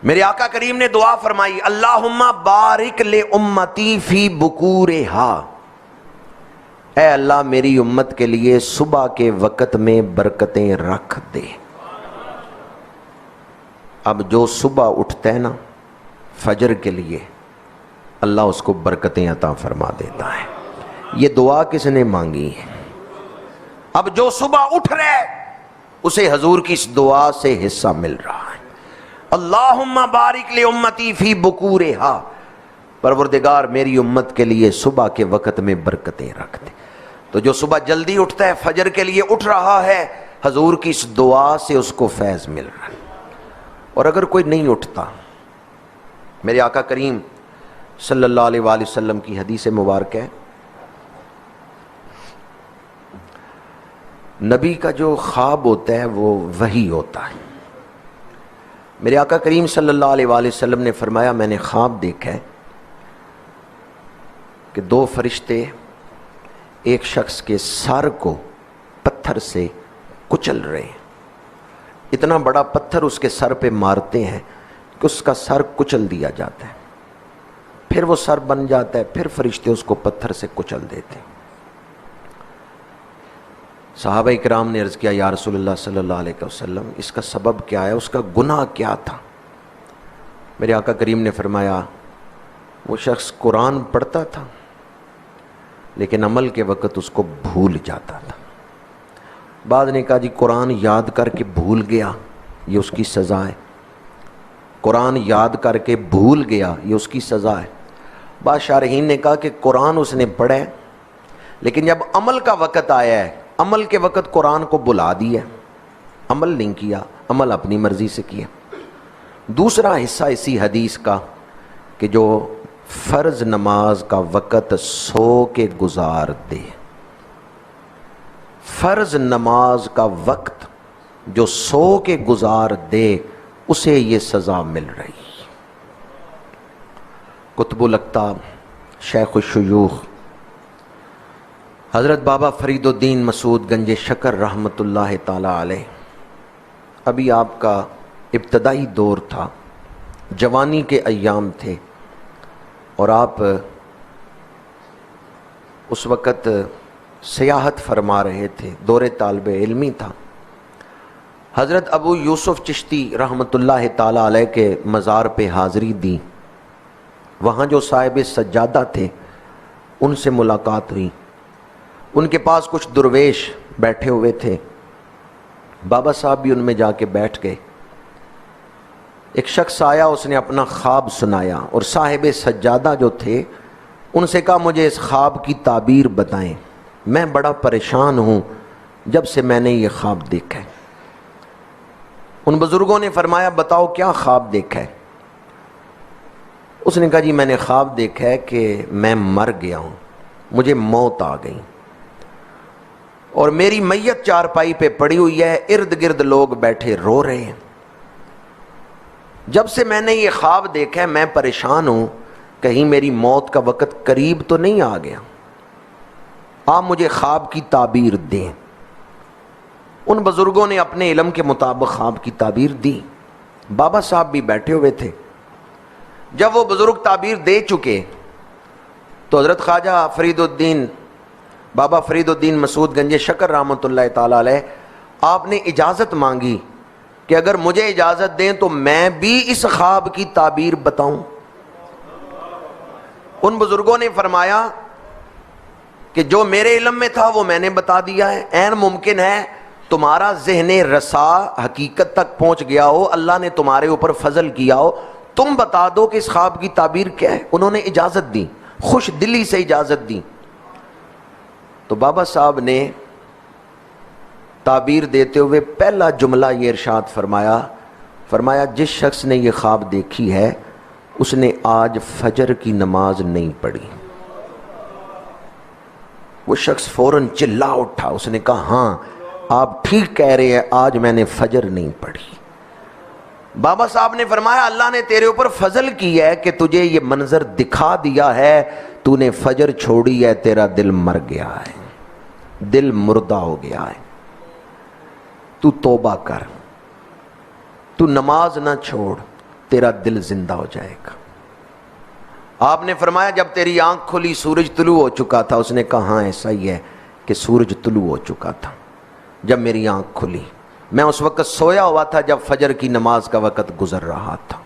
میرے آقا کریم نے دعا فرمائی اللہم بارک لامتی فی بکورہا، اے اللہ میری امت کے لیے صبح کے وقت میں برکتیں رکھ دے۔ اب جو صبح اٹھتا ہے نا فجر کے لیے، اللہ اس کو برکتیں عطا فرما دیتا ہے۔ یہ دعا کس نے مانگی ہے؟ اب جو صبح اٹھ رہے اسے حضور کی اس دعا سے حصہ مل رہا ہے۔ اللہم بارک لامتی فی بکورہا، پروردگار میری امت کے لیے صبح کے وقت میں برکتیں رکھ دے۔ تو جو صبح جلدی اٹھتا ہے فجر کے لیے اٹھ رہا ہے، حضور کی اس دعا سے اس کو فیض مل رہا ہے۔ اور اگر کوئی نہیں اٹھتا، میرے آقا کریم صلی اللہ علیہ وآلہ وسلم کی حدیث مبارک ہے، نبی کا جو خواب ہوتا ہے وہ وحی ہوتا ہے۔ میرے آقا کریم صلی اللہ علیہ وآلہ وسلم نے فرمایا میں نے خواب دیکھا ہے کہ دو فرشتے ایک شخص کے سر کو پتھر سے کچل رہے ہیں، اتنا بڑا پتھر اس کے سر پہ مارتے ہیں کہ اس کا سر کچل دیا جاتا ہے، پھر وہ سر بن جاتا ہے، پھر فرشتے اس کو پتھر سے کچل دیتے ہیں۔ صحابہ اکرام نے عرض کیا یا رسول اللہ صلی اللہ علیہ وسلم اس کا سبب کیا ہے، اس کا گناہ کیا تھا؟ میرے آقا کریم نے فرمایا وہ شخص قرآن پڑھتا تھا لیکن عمل کے وقت اس کو بھول جاتا تھا۔ بعد نے کہا جی قرآن یاد کر کے بھول گیا یہ اس کی سزا ہے، قرآن یاد کر کے بھول گیا یہ اس کی سزا ہے۔ بعض شارحین نے کہا کہ قرآن اس نے پڑھا ہے لیکن جب عمل کا وقت آیا ہے، عمل کے وقت قرآن کو بلا دیا، عمل نہیں کیا، عمل اپنی مرضی سے کیا۔ دوسرا حصہ اسی حدیث کا کہ جو فرض نماز کا وقت سو کے گزار دے، فرض نماز کا وقت جو سو کے گزار دے اسے یہ سزا مل رہی۔ قطب الاقطاب شیخ الشیوخ حضرت بابا فرید الدین مسعود گنج شکر رحمۃ اللہ تعالی علیہ، ابھی آپ کا ابتدائی دور تھا، جوانی کے ایام تھے، اور آپ اس وقت سیاحت فرما رہے تھے، دور طالب علمی تھا۔ حضرت ابو یوسف چشتی رحمۃ اللہ تعالی علیہ کے مزار پہ حاضری دی، وہاں جو صاحب سجادہ تھے ان سے ملاقات ہوئی، ان کے پاس کچھ درویش بیٹھے ہوئے تھے، بابا صاحب بھی ان میں جا کے بیٹھ گئے۔ ایک شخص آیا، اس نے اپنا خواب سنایا، اور صاحب سجادہ جو تھے ان سے کہا مجھے اس خواب کی تعبیر بتائیں، میں بڑا پریشان ہوں جب سے میں نے یہ خواب دیکھا ہے۔ ان بزرگوں نے فرمایا بتاؤ کیا خواب دیکھا ہے؟ اس نے کہا جی میں نے خواب دیکھا ہے کہ میں مر گیا ہوں، مجھے موت آ گئی، اور میری میت چارپائی پہ پڑی ہوئی ہے، ارد گرد لوگ بیٹھے رو رہے ہیں۔ جب سے میں نے یہ خواب دیکھا ہے میں پریشان ہوں، کہیں میری موت کا وقت قریب تو نہیں آ گیا، آپ مجھے خواب کی تعبیر دیں۔ ان بزرگوں نے اپنے علم کے مطابق خواب کی تعبیر دی، بابا صاحب بھی بیٹھے ہوئے تھے۔ جب وہ بزرگ تعبیر دے چکے تو حضرت خواجہ فرید الدین بابا فرید الدین مسعود گنج شکر رحمۃ اللہ تعالی علیہ آپ نے اجازت مانگی کہ اگر مجھے اجازت دیں تو میں بھی اس خواب کی تعبیر بتاؤں۔ ان بزرگوں نے فرمایا کہ جو میرے علم میں تھا وہ میں نے بتا دیا ہے، عین ممکن ہے تمہارا ذہن رسا حقیقت تک پہنچ گیا ہو، اللہ نے تمہارے اوپر فضل کیا ہو، تم بتا دو کہ اس خواب کی تعبیر کیا ہے۔ انہوں نے اجازت دی، خوش دلی سے اجازت دی۔ تو بابا صاحب نے تعبیر دیتے ہوئے پہلا جملہ یہ ارشاد فرمایا جس شخص نے یہ خواب دیکھی ہے اس نے آج فجر کی نماز نہیں پڑھی۔ وہ شخص فوراً چلا اٹھا، اس نے کہا ہاں آپ ٹھیک کہہ رہے ہیں، آج میں نے فجر نہیں پڑھی۔ بابا صاحب نے فرمایا اللہ نے تیرے اوپر فضل کی ہے کہ تجھے یہ منظر دکھا دیا ہے، تو نے فجر چھوڑی ہے، تیرا دل مر گیا ہے، دل مردہ ہو گیا ہے، تو توبہ کر، تو نماز نہ چھوڑ، تیرا دل زندہ ہو جائے گا۔ آپ نے فرمایا جب تیری آنکھ کھلی سورج طلوع ہو چکا تھا۔ اس نے کہا ہاں ایسا ہی ہے کہ سورج طلوع ہو چکا تھا جب میری آنکھ کھلی، میں اس وقت سویا ہوا تھا جب فجر کی نماز کا وقت گزر رہا تھا۔